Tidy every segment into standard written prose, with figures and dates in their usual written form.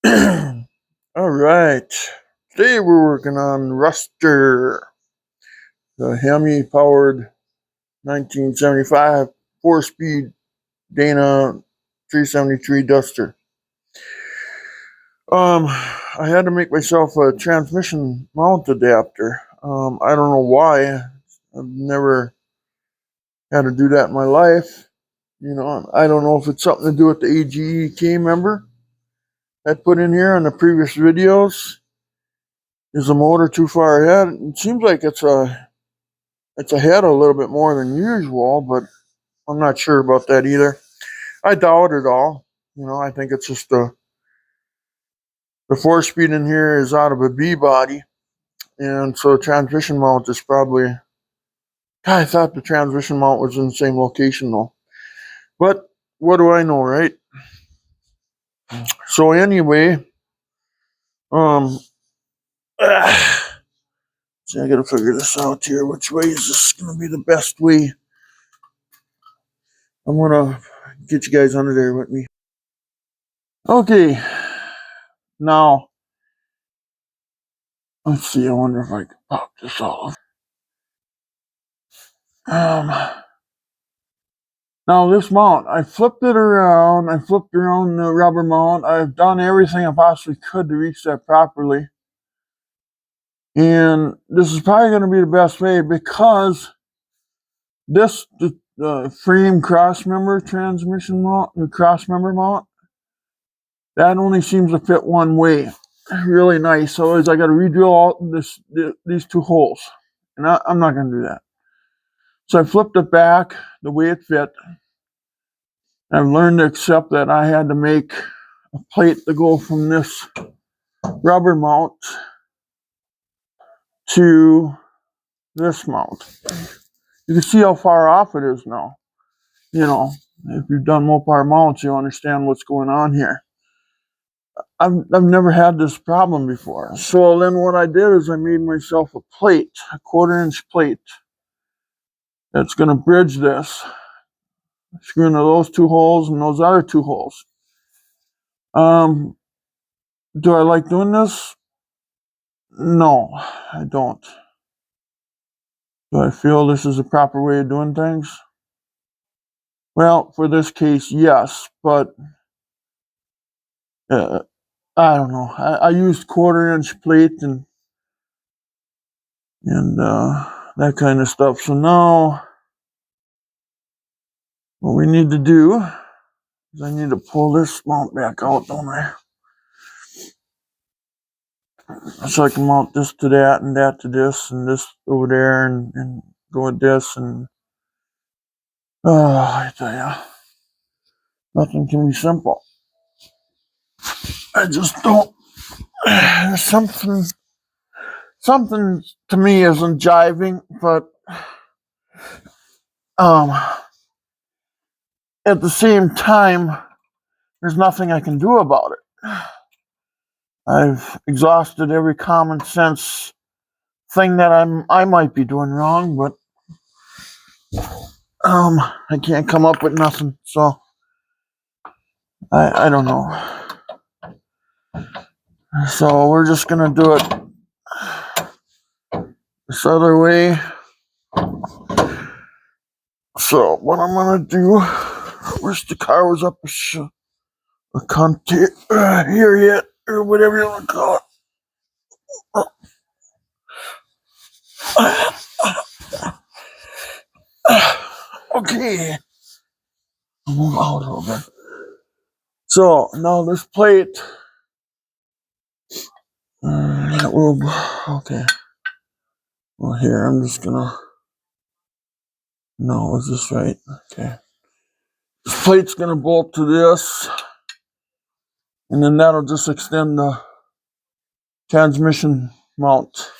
All right. Today we're working on Ruster, the hemi powered 1975 4-speed Dana 373 Duster. I had to make myself a transmission mount adapter. I don't know why. I've never had to do that in my life. I don't know if it's something to do with the AGEK member I put in here on the previous videos. Is the motor too far ahead? It seems like it's ahead a little bit more than usual, but I'm not sure about that either. I doubt it all. I think it's just the 4-speed in here is out of a B body, and so transmission mount is probably. I thought the transmission mount was in the same location though, but what do I know, right? So anyway, um, see, I gotta figure this out here. Which way is this gonna be the best way? I'm gonna get you guys under there with me. Okay, now let's see. I wonder if I can pop this off. Now this mount, I flipped it around. I flipped around the rubber mount. I've done everything I possibly could to reach that properly. And this is probably going to be the best way because this frame crossmember transmission mount, the crossmember mount, that only seems to fit one way. Really nice. So I got to redrill all these two holes, and I'm not going to do that. So I flipped it back the way it fit. I've learned to accept that I had to make a plate to go from this rubber mount to this mount. You can see how far off it is now. If you've done Mopar mounts, you understand what's going on here. I've never had this problem before. So then what I did is I made myself a plate, a 1/4-inch plate that's going to bridge this. Screw into those two holes and those other two holes. Do I like doing this? No, I don't. Do I feel this is the proper way of doing things? Well, for this case, yes, but I don't know. I used 1/4-inch plate and that kind of stuff. So now, what we need to do is I need to pull this mount back out, don't I? So I can mount this to that and that to this and this over there and go with this and I tell ya, nothing can be simple. I just don't. There's something to me isn't jiving, but at the same time, there's nothing I can do about it. I've exhausted every common sense thing that I might be doing wrong, but I can't come up with nothing. So I don't know. So we're just gonna do it this other way. So what I'm gonna do? Wish the car was up a cunt here yet, or whatever you want to call it. Okay. I'll move out a little bit. So now this plate. Okay. Well, here I'm just gonna. No, is this right? Okay. This plate's gonna bolt to this, and then that'll just extend the transmission mount.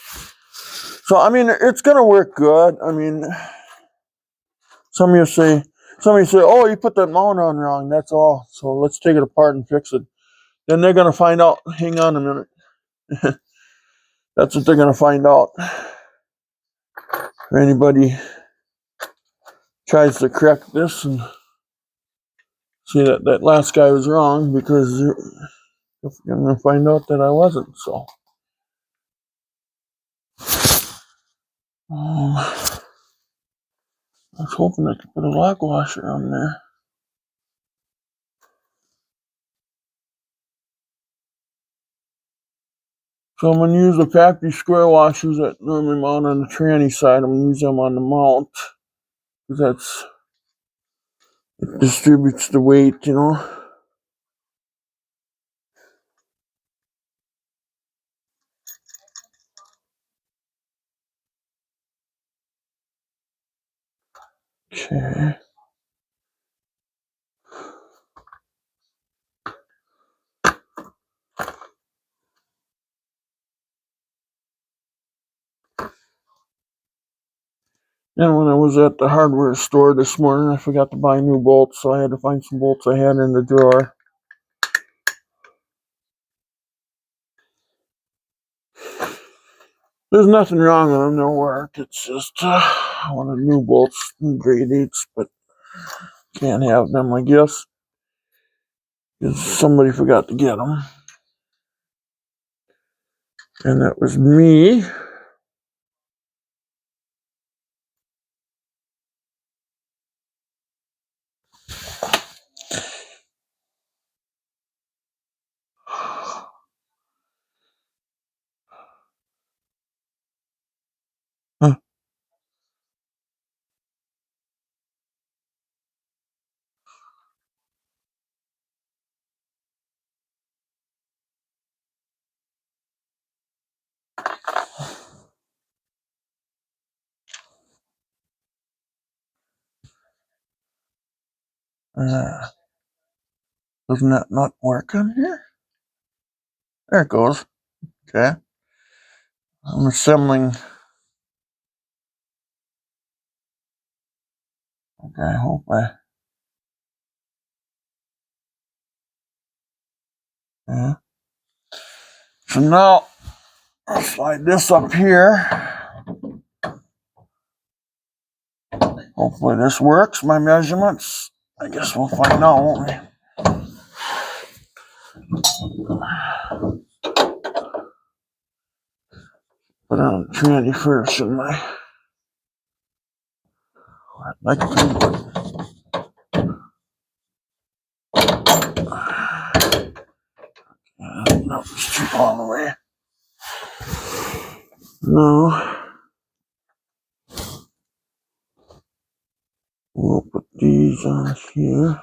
So I mean, it's gonna work good. I mean, some of you say, "Oh, you put that mount on wrong." That's all. So let's take it apart and fix it. Then they're gonna find out. Hang on a minute. That's what they're gonna find out. If anybody tries to correct this and see that last guy was wrong, because If you're gonna find out that I wasn't, so. I was hoping I could put a lock washer on there. So I'm gonna use the factory square washers that normally mount on the tranny side. I'm gonna use them on the mount because it distributes the weight, you know. Okay. And when I was at the hardware store this morning, I forgot to buy new bolts, so I had to find some bolts I had in the drawer. There's nothing wrong with them, they'll work. It's just I wanted new bolts, new grade 8s, but can't have them, I guess, because somebody forgot to get them. And that was me. Huh. Doesn't that not work on here? There it goes. Okay. I'm assembling. Okay, I hope I. Yeah. So now I'll slide this up here. Hopefully this works, my measurements. I guess we'll find out, won't we? Put on the tranny first, shouldn't I? I'd like to. No, it's too far away. No. We'll put these on here.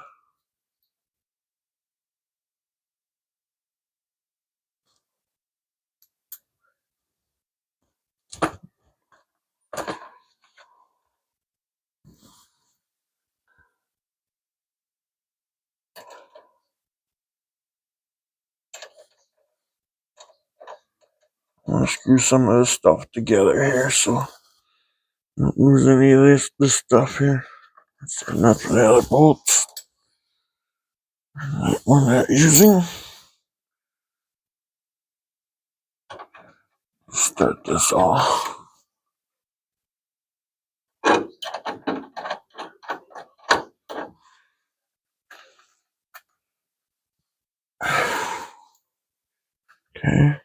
I'm gonna screw some of this stuff together here so I don't lose any of this stuff here. That's enough for the other bolts. That one I'm using. Start this off. Okay.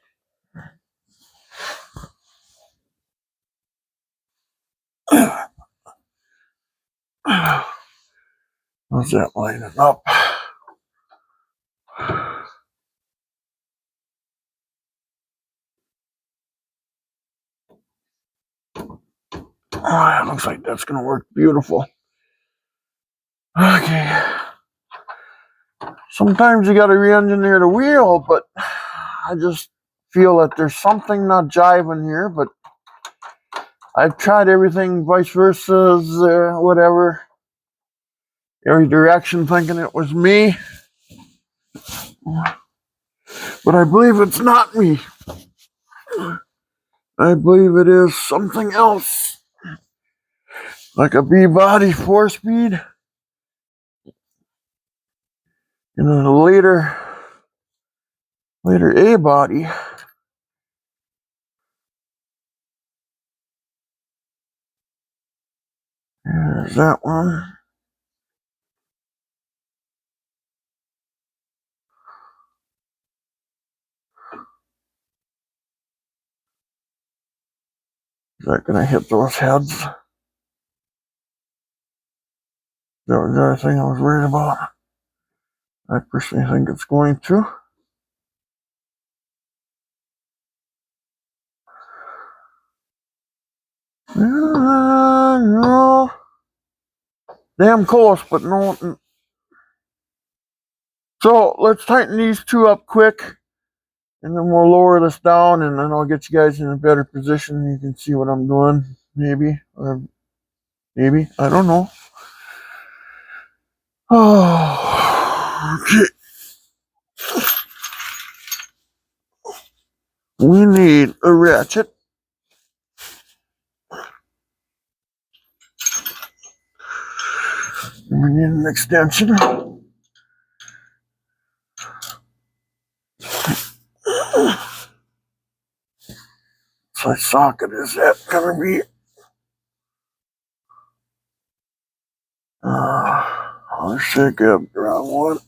How's that lining up? Oh, it looks like that's gonna work beautiful. Okay. Sometimes you gotta re-engineer the wheel, but I just feel that there's something not jiving here, but I've tried everything, vice versa, whatever, every direction, thinking it was me. But I believe it's not me. I believe it is something else. Like a B body 4-speed. And then a later A body. There's that one. Is that going to hit those heads? That was the other thing I was worried about. I personally think it's going to. No. Damn close, but no. So let's tighten these two up quick, and then we'll lower this down, and then I'll get you guys in a better position. You can see what I'm doing, maybe, or maybe, I don't know. Oh, okay. We need a ratchet. We need an extension. So socket is that gonna be? I'll shake up the wrong one.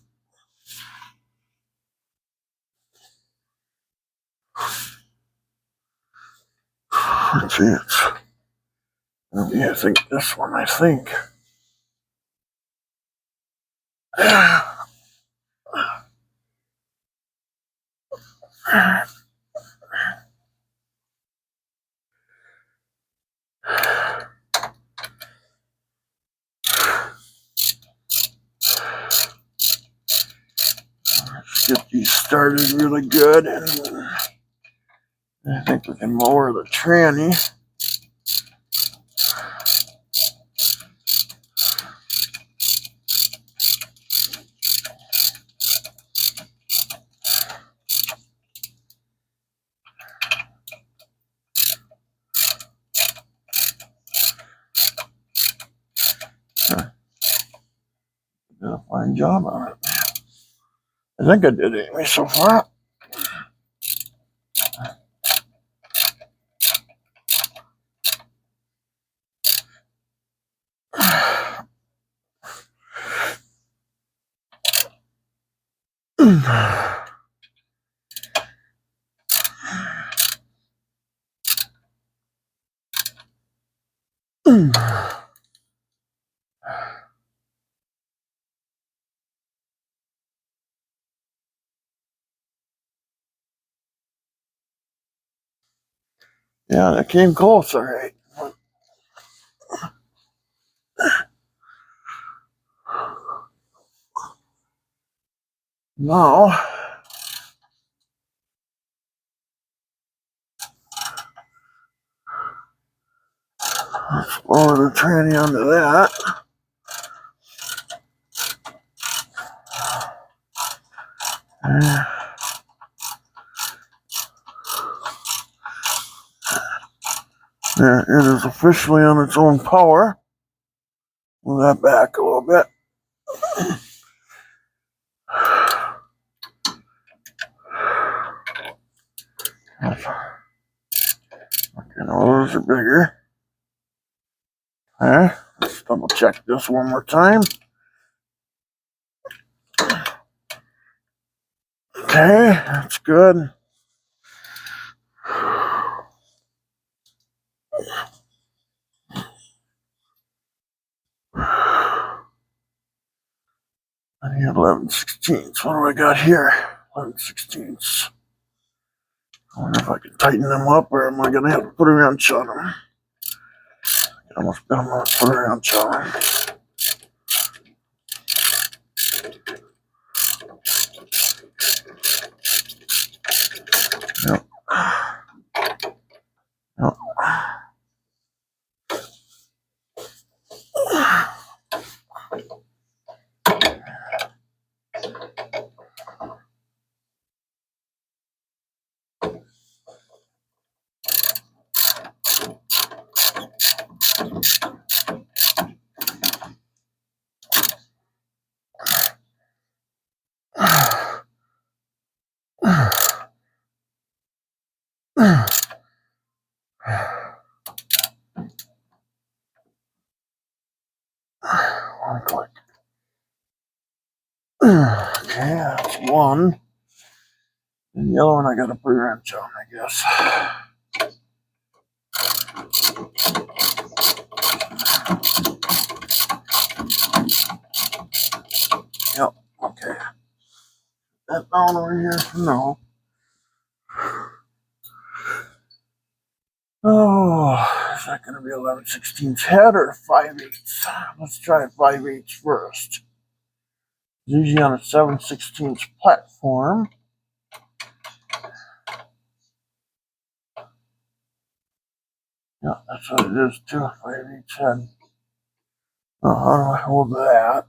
Let's see, it's I think this one. I think. Let's get these started really good, and I think we can lower the tranny. Did a fine job on it. I think I did anyway so far. Yeah, that came close, all right. Now, let's lower the tranny onto that. There, it is officially on its own power. Move that back a little bit. Okay, now those are bigger. Okay, let's double check this one more time. Okay, that's good. I need 11/16. What do I got here? 11/16. I wonder if I can tighten them up, or am I going to have to put a wrench on them? I'm going to put a wrench on them. Yep. Yep. One click. Okay, that's one. And the other one I got to put a wrench on, I guess. Yep, okay. That down over here for now. Oh, is that going to be 11/16 head or 5/8? Let's try 5/8 first. It's usually on a 7/16 platform. Yeah, that's what it is too. 5/8 head. How do I hold that?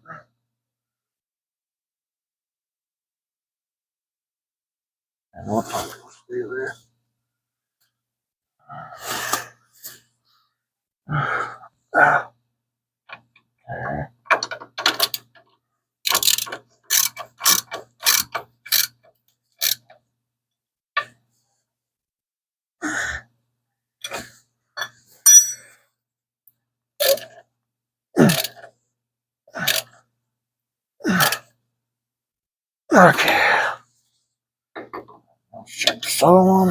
And what's on the stay there? Okay. Okay. Let's check this other one.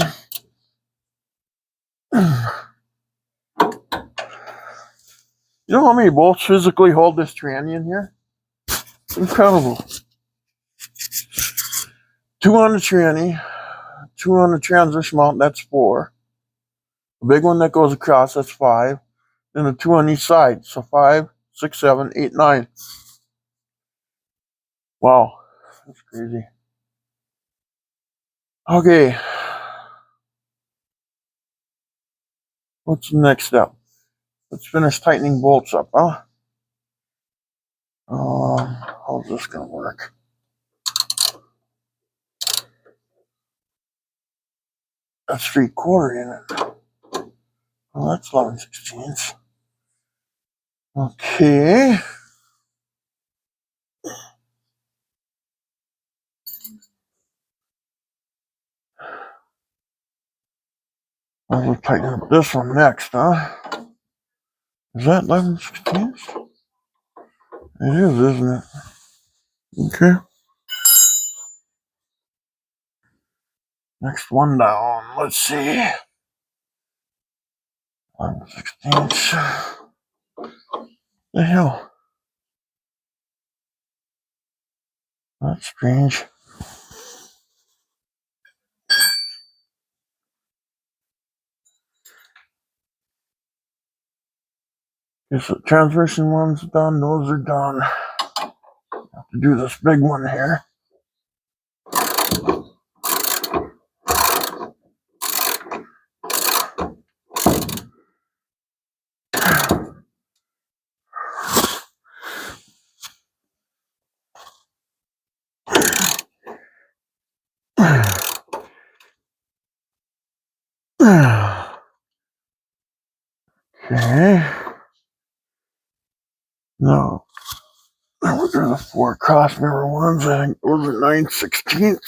You know how many bolts physically hold this tranny in here? It's incredible. 2 on the tranny, 2 on the transmission mount, that's 4. The big one that goes across, that's 5. And the 2 on each side, so 5, 6, 7, 8, 9. Wow, that's crazy. Okay. What's the next step? Let's finish tightening bolts up, huh? How's this gonna work? That's 3/4 in it. Well, that's 11/16. Okay. I'll tighten up this one next, huh? Is that 11/16? It is, isn't it? Okay. Next one down. Let's see. 11/16. The hell? That's strange. Guess the transmission one's done. Those are done. Have to do this big one here. Okay. No. Those are the 4 cross member ones. I think those are 9/16.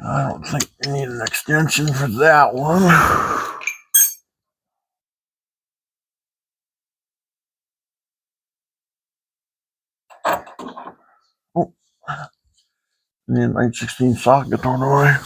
I don't think we need an extension for that one. Oh, I need a 9/16 socket, don't I?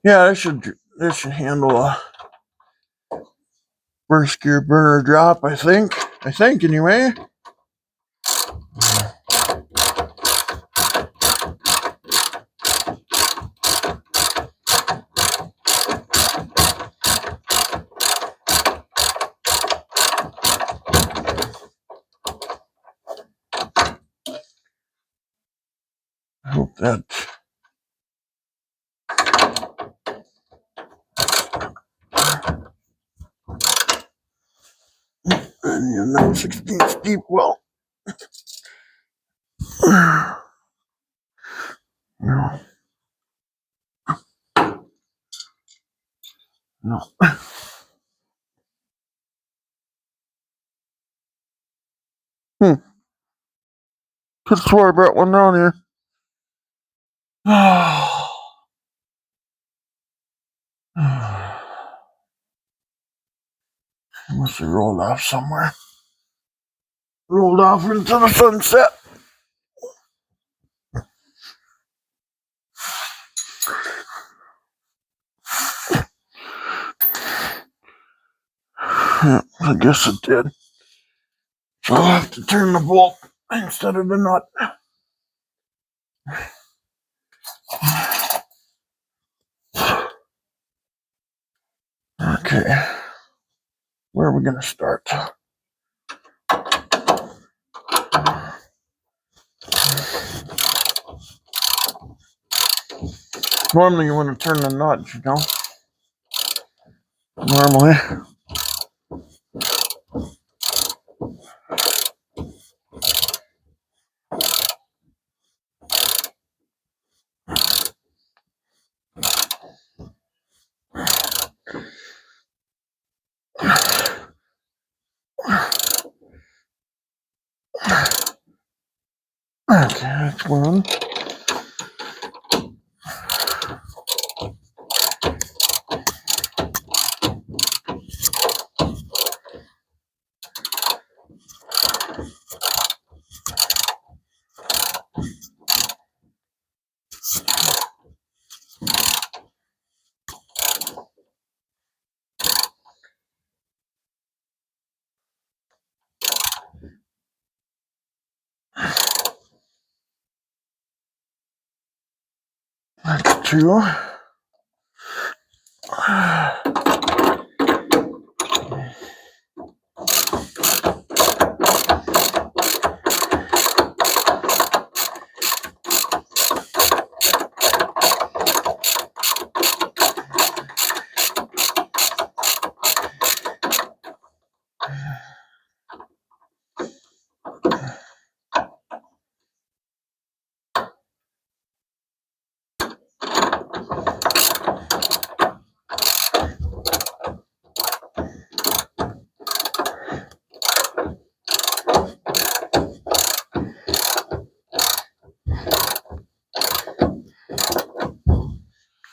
Yeah, this should handle a first gear burner drop, I think. Anyway. I hope that. And you know, 16th deep well. No. No. Could swear I brought one down here. Must have rolled off somewhere. Rolled off into the sunset. Yeah, I guess it did. So I'll have to turn the bolt instead of the nut. Okay. Where are we going to start? Normally you want to turn the nut, you know? Normally. Okay, that's one. That's two.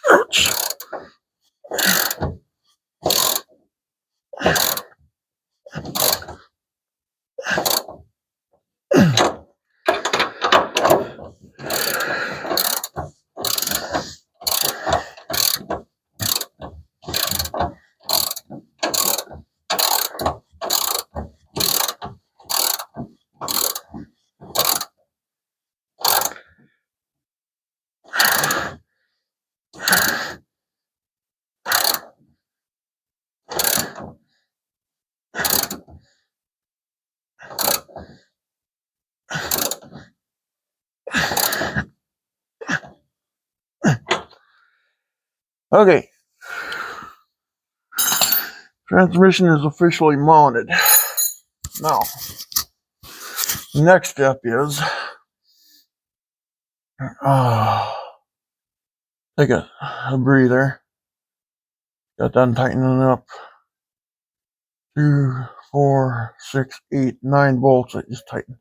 Ouch. Okay. Transmission is officially mounted. Now, next step is take a breather. Got done tightening up 2, 4, 6, 8, 9 bolts. I just tightened.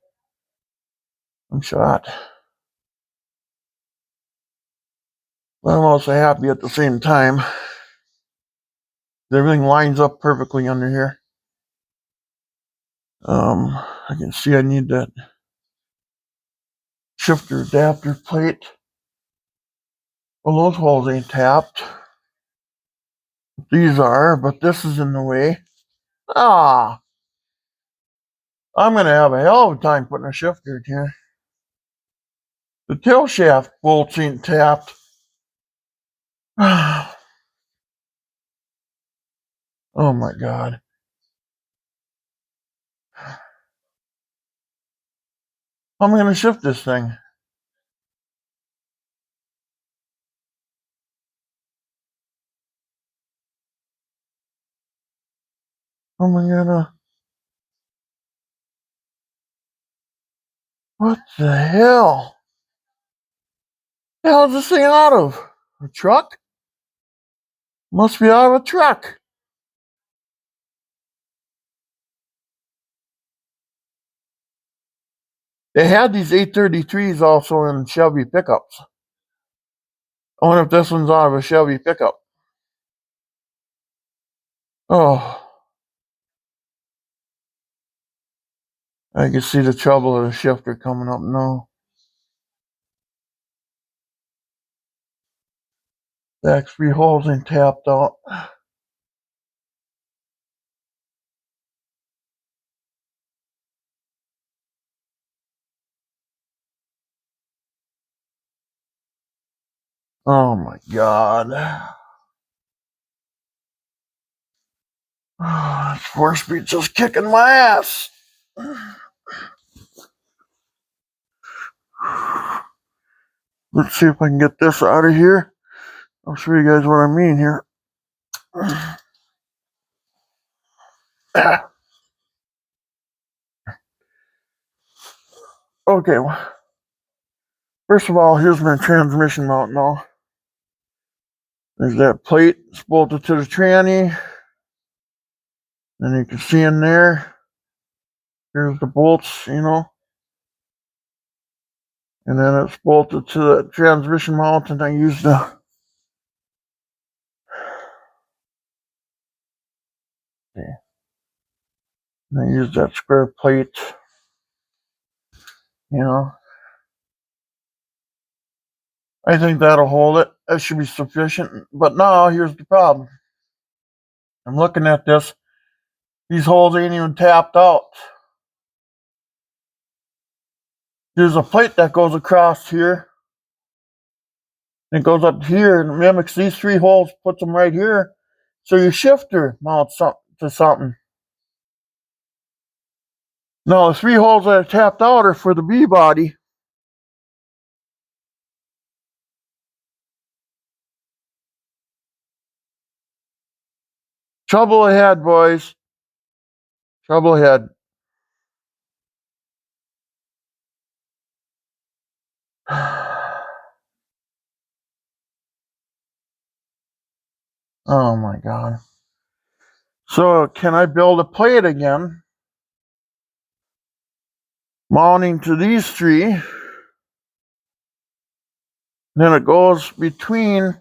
I'm shot. But I'm also happy at the same time. Everything lines up perfectly under here. I can see I need that shifter adapter plate. Well, those holes ain't tapped. These are, but this is in the way. I'm gonna have a hell of a time putting a shifter in here. The tail shaft bolts ain't tapped. Oh my god. How am I gonna shift this thing? How am I gonna What the hell? The hell is this thing out of? A truck? Must be out of a truck. They had these 833s also in Chevy pickups. I wonder if this one's out of a Chevy pickup. Oh, I can see the trouble of the shifter coming up now. Back 3 holes ain't tapped out. Oh my god. Oh, this 4-speed just kicking my ass. Let's see if I can get this out of here. I'll show you guys what I mean here. Okay, first of all, here's my transmission mount now. There's that plate, it's bolted to the tranny. And you can see in there, here's the bolts, you know. And then it's bolted to the transmission mount, and I use the that square plate, you know. I think that'll hold it. That should be sufficient. But now, here's the problem. I'm looking at this. These holes ain't even tapped out. There's a plate that goes across here. It goes up here and mimics these 3 holes, puts them right here. So your shifter mounts to something. No, the 3 holes that are tapped out are for the B body. Trouble ahead, boys. Trouble ahead. Oh my god. So can I build a plate again? Mounting to these 3. Then it goes between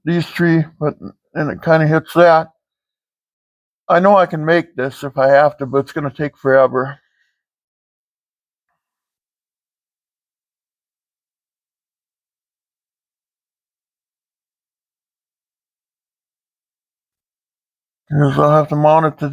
these 3, and it kind of hits that. I know I can make this if I have to, but it's going to take forever. Because I'll have to mount it to